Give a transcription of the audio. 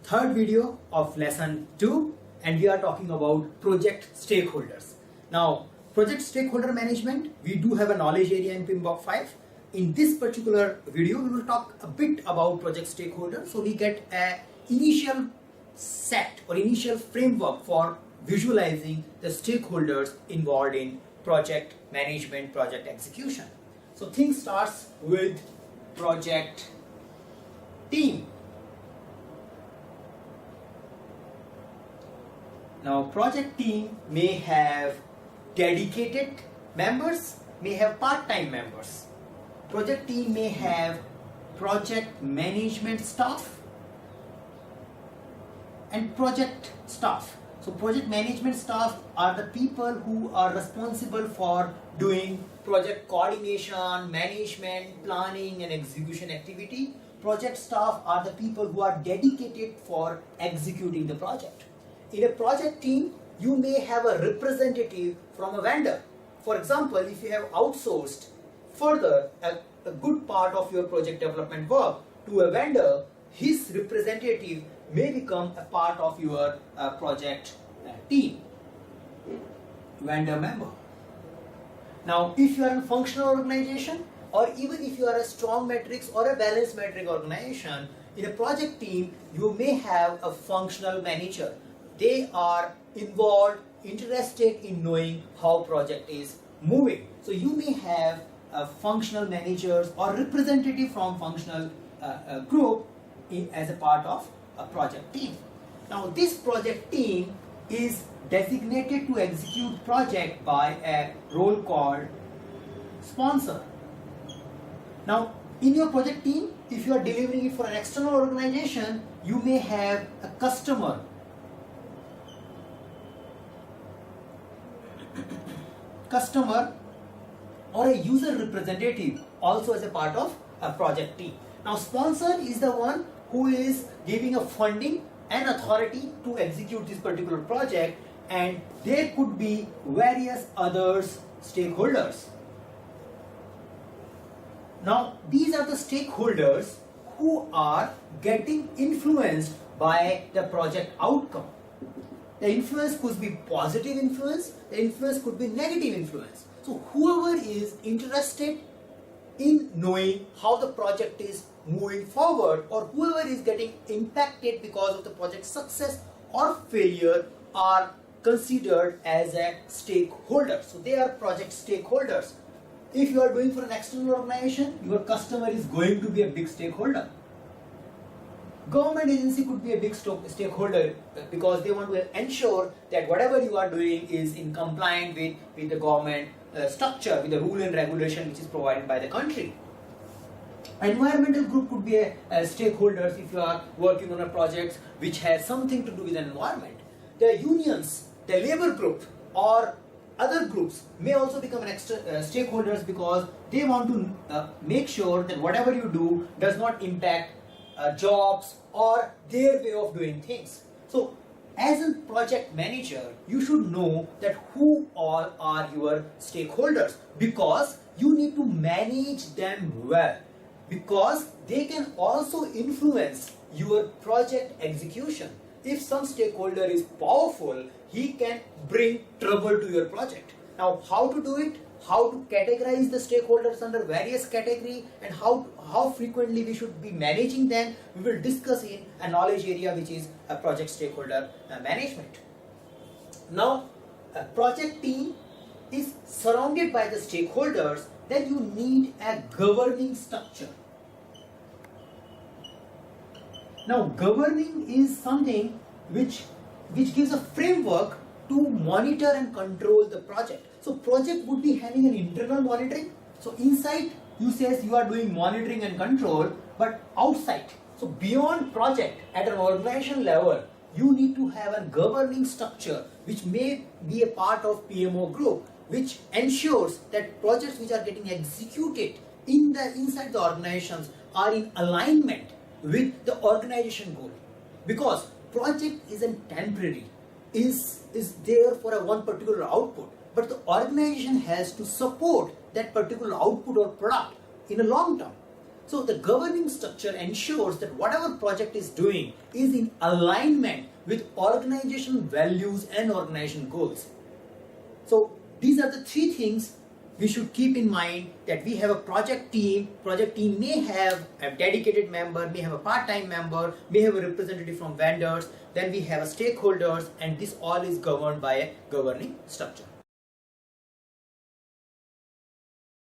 third video of lesson 2, and we are talking about project stakeholders. Now, project stakeholder management, we do have a knowledge area in PMBOK 5. In this particular video, we will talk a bit about project stakeholders, so we get an initial set or initial framework for visualizing the stakeholders involved in project management, project execution. So things starts with project team. Now, project team may have dedicated members, may have part-time members. Project team may have project management staff and project staff. So project management staff are the people who are responsible for doing project coordination, management, planning and execution activity. Project staff are the people who are dedicated for executing the project. In a project team, you may have a representative from a vendor. For example, if you have outsourced further a good part of your project development work to a vendor, his representative may become a part of your project team, vendor member. Now, if you are a functional organization, or even if you are a strong matrix or a balanced matrix organization, in a project team, you may have a functional manager. They are involved, interested in knowing how project is moving. So you may have functional managers or representative from functional group as a part of a project team. Now, this project team is designated to execute project by a role called sponsor. Now, in your project team, if you are delivering it for an external organization, you may have a customer or a user representative also as a part of a project team. Now, sponsor is the one who is giving a funding and authority to execute this particular project, and there could be various other stakeholders. Now, these are the stakeholders who are getting influenced by the project outcome. The influence could be positive influence, the influence could be negative influence. So whoever is interested in knowing how the project is moving forward, or whoever is getting impacted because of the project success or failure, are considered as a stakeholder. So they are project stakeholders. If you are doing for an external organization, your customer is going to be a big stakeholder. Government agency could be a big stakeholder because they want to ensure that whatever you are doing is in compliance with the government structure, with the rule and regulation which is provided by the country. Environmental group could be a stakeholders if you are working on a project which has something to do with the environment. The unions, the labor group or other groups may also become an extra stakeholders because they want to make sure that whatever you do does not impact jobs or their way of doing things. So as a project manager, you should know that who all are your stakeholders, because you need to manage them well, because they can also influence your project execution. If some stakeholder is powerful, he can bring trouble to your project. Now, how to do it? How to categorize the stakeholders under various categories, and how frequently we should be managing them, we will discuss in a knowledge area which is a project stakeholder management. Now, a project team is surrounded by the stakeholders, then you need a governing structure. Now, governing is something which gives a framework to monitor and control the project. So project would be having an internal monitoring. So inside you says you are doing monitoring and control, but outside, so beyond project at an organization level, you need to have a governing structure which may be a part of PMO group, which ensures that projects which are getting executed inside the organizations are in alignment with the organization goal. Because project isn't temporary, is there for a one particular output, but the organization has to support that particular output or product in a long term. So the governing structure ensures that whatever project is doing is in alignment with organizational values and organization goals. So these are the three things we should keep in mind, that we have a project team. Project team may have a dedicated member, may have a part-time member, may have a representative from vendors, then we have a stakeholders, and this all is governed by a governing structure.